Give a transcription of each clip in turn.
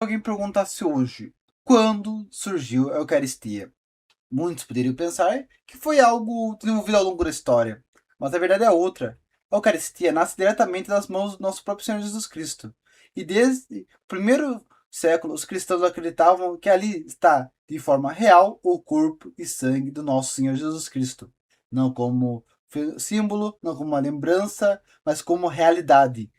Alguém perguntasse hoje, quando surgiu a Eucaristia? Muitos poderiam pensar que foi algo desenvolvido ao longo da história, mas a verdade é outra. A Eucaristia nasce diretamente das mãos do nosso próprio Senhor Jesus Cristo. E desde o primeiro século, os cristãos acreditavam que ali está, de forma real, o corpo e sangue do nosso Senhor Jesus Cristo. Não como símbolo, não como uma lembrança, mas como realidade.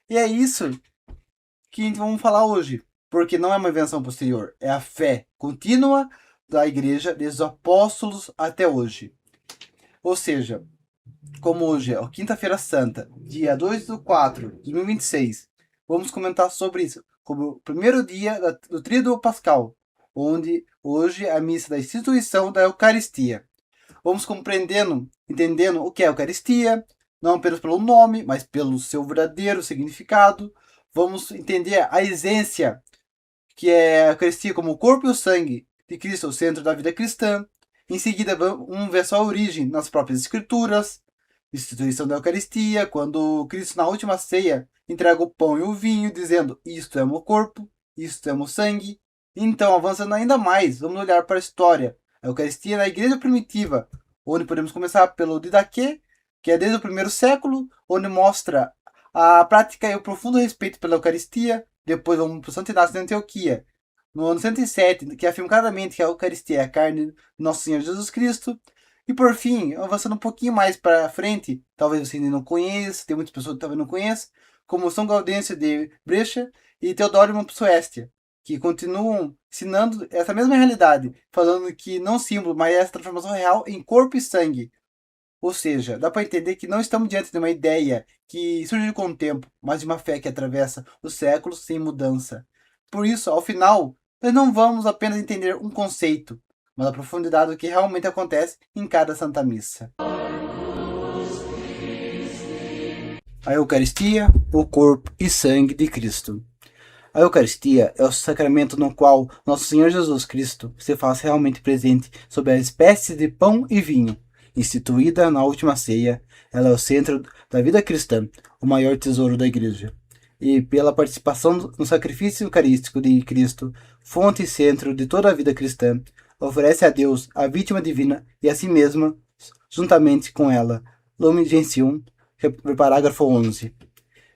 E é isso que vamos falar hoje, porque não é uma invenção posterior, é a fé contínua da igreja desde os apóstolos até hoje. Ou seja, como hoje é a Quinta-feira Santa, dia 2/4/2026, vamos comentar sobre isso, como o primeiro dia do Tríduo Pascal, onde hoje é a missa da instituição da Eucaristia. Vamos entendendo o que é a Eucaristia, não apenas pelo nome, mas pelo seu verdadeiro significado. Vamos entender a essência, que é a Eucaristia como o corpo e o sangue de Cristo, o centro da vida cristã. Em seguida, vamos ver sua origem nas próprias Escrituras, instituição da Eucaristia, quando Cristo, na última ceia, entrega o pão e o vinho, dizendo: Isto é meu corpo, isto é meu sangue. Então, avançando ainda mais, vamos olhar para a história. A Eucaristia na igreja primitiva, onde podemos começar pelo Didaquê, que é desde o primeiro século, onde mostra a prática e o profundo respeito pela Eucaristia. Depois vamos para o Santo Inácio de Antioquia, no ano 107, que afirma claramente que a Eucaristia é a carne do nosso Senhor Jesus Cristo. E por fim, avançando um pouquinho mais para frente, talvez você ainda não conheça, tem muitas pessoas que talvez não conheçam, como São Gaudêncio de Brecha e Teodoro de Suécia, que continuam ensinando essa mesma realidade, falando que não símbolo, mas essa transformação real em corpo e sangue. Ou seja, dá para entender que não estamos diante de uma ideia que surgiu com o tempo, mas de uma fé que atravessa os séculos sem mudança. Por isso, ao final, nós não vamos apenas entender um conceito, mas a profundidade do que realmente acontece em cada Santa Missa. A Eucaristia, o corpo e sangue de Cristo. A Eucaristia é o sacramento no qual nosso Senhor Jesus Cristo se faz realmente presente sob a espécie de pão e vinho. Instituída na última ceia, ela é o centro da vida cristã, o maior tesouro da Igreja. E pela participação no sacrifício eucarístico de Cristo, fonte e centro de toda a vida cristã, oferece a Deus a vítima divina e a si mesma, juntamente com ela. Lumen Gentium, parágrafo 11.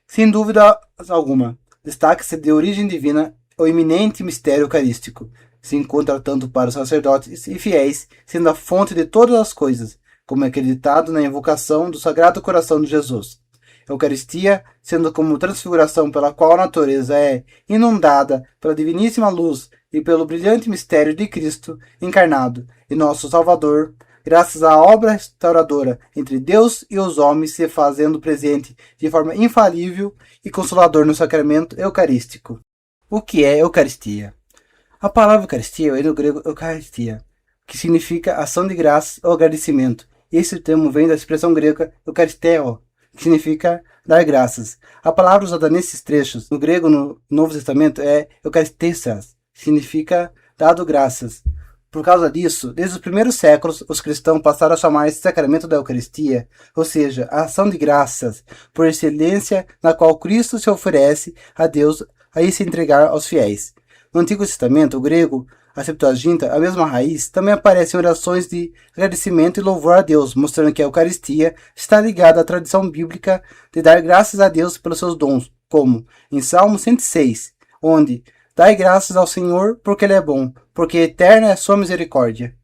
Sem dúvida alguma, destaca-se de origem divina o eminente mistério eucarístico. Se encontra tanto para os sacerdotes e fiéis, sendo a fonte de todas as coisas, como é acreditado na invocação do Sagrado Coração de Jesus. Eucaristia, sendo como transfiguração pela qual a natureza é inundada pela diviníssima luz e pelo brilhante mistério de Cristo encarnado e nosso Salvador, graças à obra restauradora entre Deus e os homens se fazendo presente de forma infalível e consolador no sacramento eucarístico. O que é Eucaristia? A palavra Eucaristia vem do grego Eucaristia, que significa ação de graças ou agradecimento. Esse termo vem da expressão grega Eukaristeo, que significa dar graças. A palavra usada nesses trechos, no grego no Novo Testamento, é Eucaristessas, que significa dado graças. Por causa disso, desde os primeiros séculos, os cristãos passaram a chamar esse sacramento da Eucaristia, ou seja, a ação de graças, por excelência na qual Cristo se oferece a Deus a se entregar aos fiéis. No Antigo Testamento, o grego, a Septuaginta, a mesma raiz, também aparece em orações de agradecimento e louvor a Deus, mostrando que a Eucaristia está ligada à tradição bíblica de dar graças a Deus pelos seus dons, como em Salmo 106, onde dai graças ao Senhor porque Ele é bom, porque eterna é a sua misericórdia.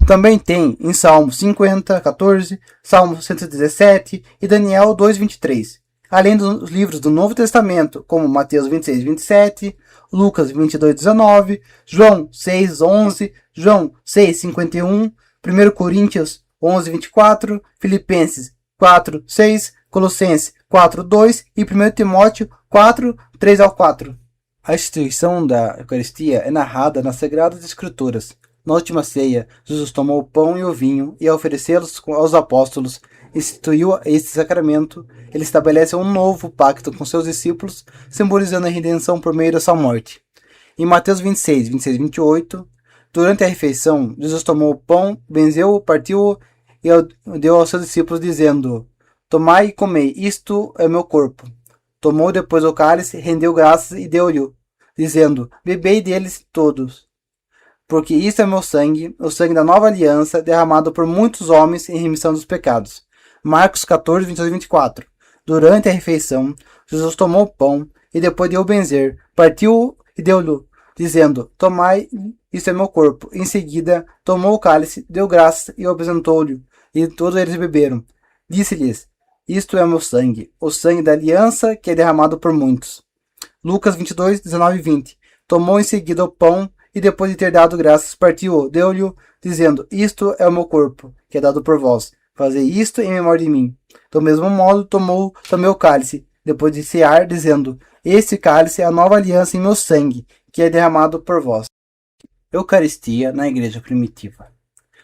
Também tem em Salmo 50:14, Salmo 117 e Daniel 2:23, além dos livros do Novo Testamento, como Mateus 26:27, Lucas 22:19, João 6:11, João 6:51, 1 Coríntios 11:24, Filipenses 4:6, Colossenses 4:2 e 1 Timóteo 4:3-4. A instituição da Eucaristia é narrada nas Sagradas Escrituras. Na última ceia, Jesus tomou o pão e o vinho e, ao oferecê-los aos apóstolos, instituiu este sacramento. Ele estabelece um novo pacto com seus discípulos, simbolizando a redenção por meio da sua morte. Em Mateus 26:26-28, Durante a refeição, Jesus tomou o pão, benzeu-o, partiu-o e deu aos seus discípulos, dizendo: Tomai e comei, isto é meu corpo. Tomou depois o cálice, rendeu graças e deu-lhe, dizendo: Bebei deles todos, porque isto é meu sangue, o sangue da nova aliança, derramado por muitos homens em remissão dos pecados. Marcos 14, 22 e 24. Durante a refeição, Jesus tomou o pão e depois deu benzer, partiu e deu-lhe, dizendo: Tomai, isto é meu corpo. Em seguida, tomou o cálice, deu graças e o apresentou-lhe, e todos eles beberam. Disse-lhes: Isto é meu sangue, o sangue da aliança que é derramado por muitos. Lucas 22, 19 e 20. Tomou em seguida o pão e depois de ter dado graças, partiu-o, deu-lhe, dizendo: Isto é o meu corpo, que é dado por vós. Fazei isto em memória de mim. Do mesmo modo, tomou também o cálice, depois de cear, dizendo: Este cálice é a nova aliança em meu sangue, que é derramado por vós. Eucaristia na Igreja Primitiva.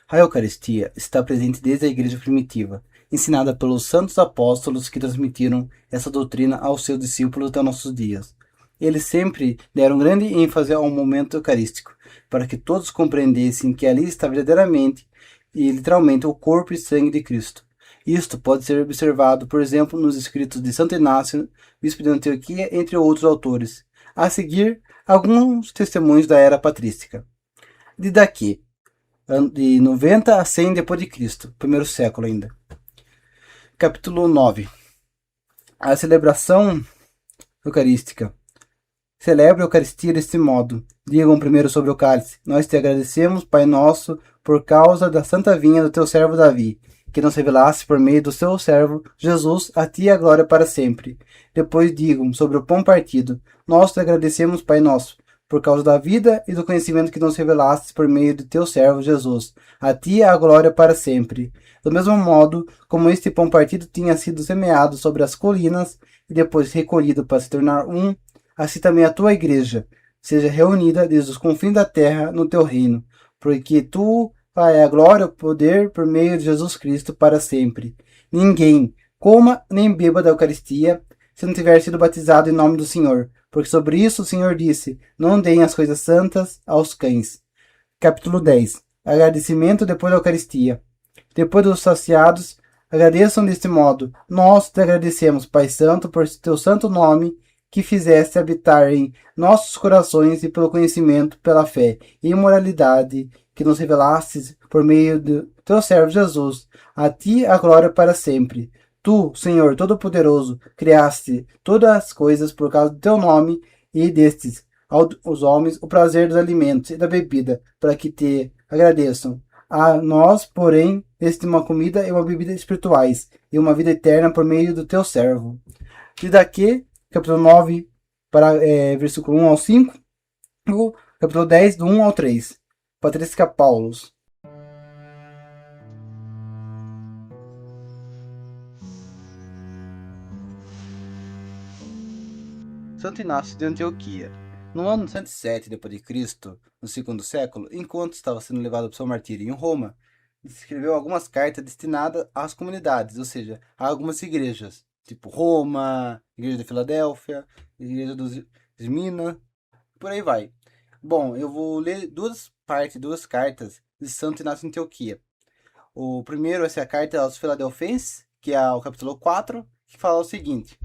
A Eucaristia está presente desde a Igreja Primitiva, ensinada pelos santos apóstolos que transmitiram essa doutrina aos seus discípulos até nossos dias. Eles sempre deram grande ênfase ao momento eucarístico, para que todos compreendessem que ali está verdadeiramente e literalmente o corpo e sangue de Cristo. Isto pode ser observado, por exemplo, nos escritos de Santo Inácio, bispo de Antioquia, entre outros autores. A seguir, alguns testemunhos da era patrística. De daqui, de 90 a 100 depois de Cristo, primeiro século ainda. Capítulo 9. A celebração eucarística. Celebra a Eucaristia deste modo. Digam primeiro sobre o cálice. Nós te agradecemos, Pai nosso, por causa da santa vinha do teu servo Davi, que nos revelaste por meio do seu servo Jesus, a ti a glória para sempre. Depois digam sobre o pão partido. Nós te agradecemos, Pai nosso, por causa da vida e do conhecimento que nos revelaste por meio de teu servo Jesus. A ti a glória para sempre. Do mesmo modo, como este pão partido tinha sido semeado sobre as colinas e depois recolhido para se tornar um, assim também a tua igreja seja reunida desde os confins da terra no teu reino, porque tu é a glória e o poder por meio de Jesus Cristo para sempre. Ninguém coma nem beba da Eucaristia se não tiver sido batizado em nome do Senhor, porque sobre isso o Senhor disse: Não deem as coisas santas aos cães. Capítulo 10. Agradecimento depois da Eucaristia. Depois dos saciados, agradeçam deste modo: Nós te agradecemos, Pai Santo, por teu santo nome, que fizeste habitar em nossos corações e pelo conhecimento, pela fé e imoralidade que nos revelastes por meio de teu servo Jesus. A ti a glória para sempre. Tu, Senhor Todo-Poderoso, criaste todas as coisas por causa do teu nome e destes aos homens o prazer dos alimentos e da bebida, para que te agradeçam. A nós, porém, deste uma comida e uma bebida espirituais, e uma vida eterna por meio do teu servo. E daqui, capítulo 9, versículo 1 ao 5, e o capítulo 10, do 1 ao 3. Patrícia Paulos. Santo Inácio de Antioquia. No ano 107 d.C., no segundo século, enquanto estava sendo levado para seu martírio em Roma, escreveu algumas cartas destinadas às comunidades, ou seja, a algumas igrejas, tipo Roma, Igreja de Filadélfia, Igreja dos Esmina, por aí vai. Bom, eu vou ler duas cartas de Santo Inácio de Antioquia. O primeiro, essa é a carta aos Filadelfenses, que é o capítulo 4, que fala o seguinte: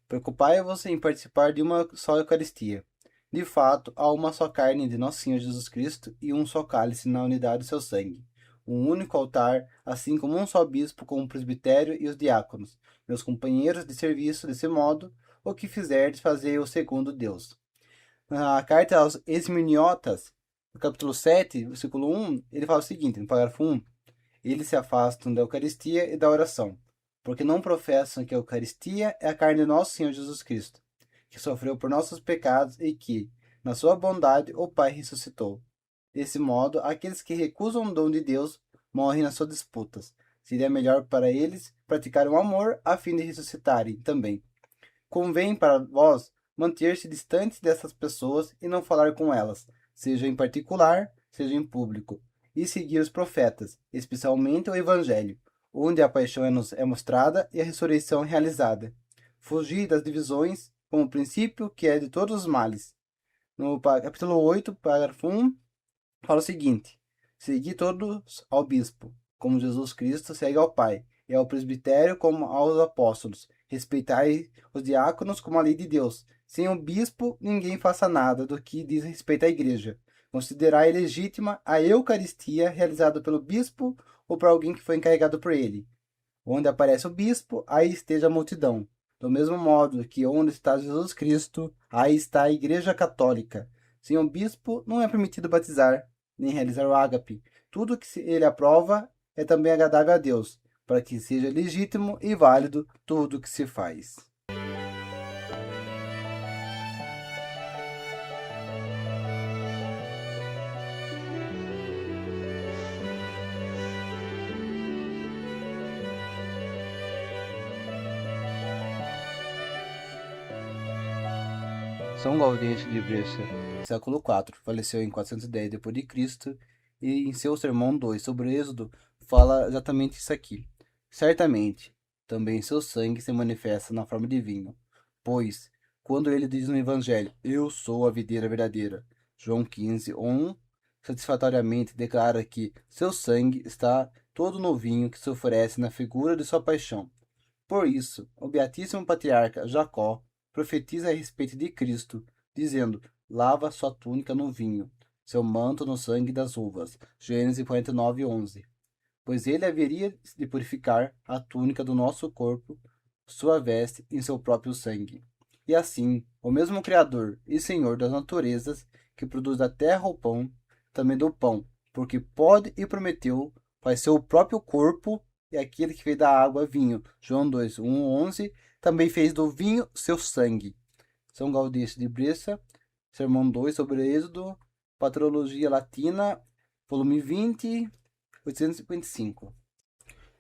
Preocupai-vos em participar de uma só Eucaristia. De fato, há uma só carne de Nosso Senhor Jesus Cristo e um só cálice na unidade do seu sangue. Um único altar, assim como um só bispo com o presbitério e os diáconos, meus companheiros de serviço. Desse modo, o que fizerdes, fazei-o segundo Deus. Na carta aos Esminiotas, no capítulo 7, versículo 1, ele fala o seguinte, no parágrafo 1: Eles se afastam da Eucaristia e da oração, porque não professam que a Eucaristia é a carne de nosso Senhor Jesus Cristo, que sofreu por nossos pecados e que, na sua bondade, o Pai ressuscitou. Desse modo, aqueles que recusam o dom de Deus morrem nas suas disputas. Seria melhor para eles praticar o amor a fim de ressuscitarem também. Convém para vós manter-se distantes dessas pessoas e não falar com elas, seja em particular, seja em público, e seguir os profetas, especialmente o Evangelho, onde a paixão é mostrada e a ressurreição realizada. Fugir das divisões, como princípio que é de todos os males. No capítulo 8, parágrafo 1, fala o seguinte: segui todos ao bispo, como Jesus Cristo segue ao Pai, e ao presbitério como aos apóstolos. Respeitai os diáconos como a lei de Deus. Sem o bispo, ninguém faça nada do que diz respeito à igreja. Considerai legítima a Eucaristia realizada pelo bispo ou por alguém que foi encarregado por ele. Onde aparece o bispo, aí esteja a multidão. Do mesmo modo que onde está Jesus Cristo, aí está a Igreja Católica. Sem o bispo, não é permitido batizar, nem realizar o ágape. Tudo que ele aprova é também agradável a Deus, para que seja legítimo e válido tudo o que se faz. São Gaudêncio de Brescia, século IV, faleceu em 410 d.C. e em seu sermão 2 sobre o Êxodo fala exatamente isso aqui. Certamente, também seu sangue se manifesta na forma de vinho, pois, quando ele diz no Evangelho, eu sou a videira verdadeira, João 15:1, satisfatoriamente declara que seu sangue está todo no vinho que se oferece na figura de sua paixão. Por isso, o Beatíssimo Patriarca Jacó profetiza a respeito de Cristo, dizendo: lava sua túnica no vinho, seu manto no sangue das uvas. Gênesis 49:11. Pois ele haveria de purificar a túnica do nosso corpo, sua veste em seu próprio sangue. E assim, o mesmo Criador e Senhor das naturezas, que produz da terra o pão, também do pão, porque pode e prometeu, faz seu próprio corpo, e aquele que fez da água vinho. João 2:1-11, também fez do vinho seu sangue. São Gaudêncio de Brescia, Sermão 2 sobre Êxodo, Patrologia Latina, volume 20, 855.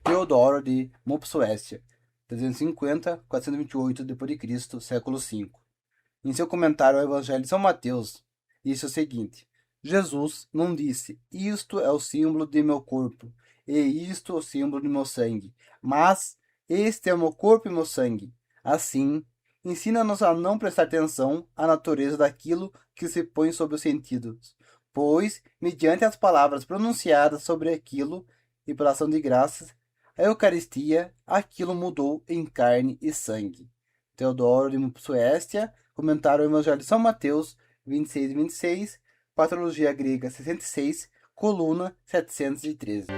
Teodoro de Mopsuestia, 350-428 d.C., século V. Em seu comentário ao Evangelho de São Mateus, disse o seguinte: Jesus não disse, isto é o símbolo de meu corpo, e isto o símbolo de meu sangue, mas este é o meu corpo e meu sangue. Assim, ensina-nos a não prestar atenção à natureza daquilo que se põe sob os sentidos, pois, mediante as palavras pronunciadas sobre aquilo e pela ação de graças, a Eucaristia, aquilo mudou em carne e sangue. Teodoro de Suécia, comentário ao Evangelho de São Mateus, 26 e 26, Patrologia Grega 66, coluna 713.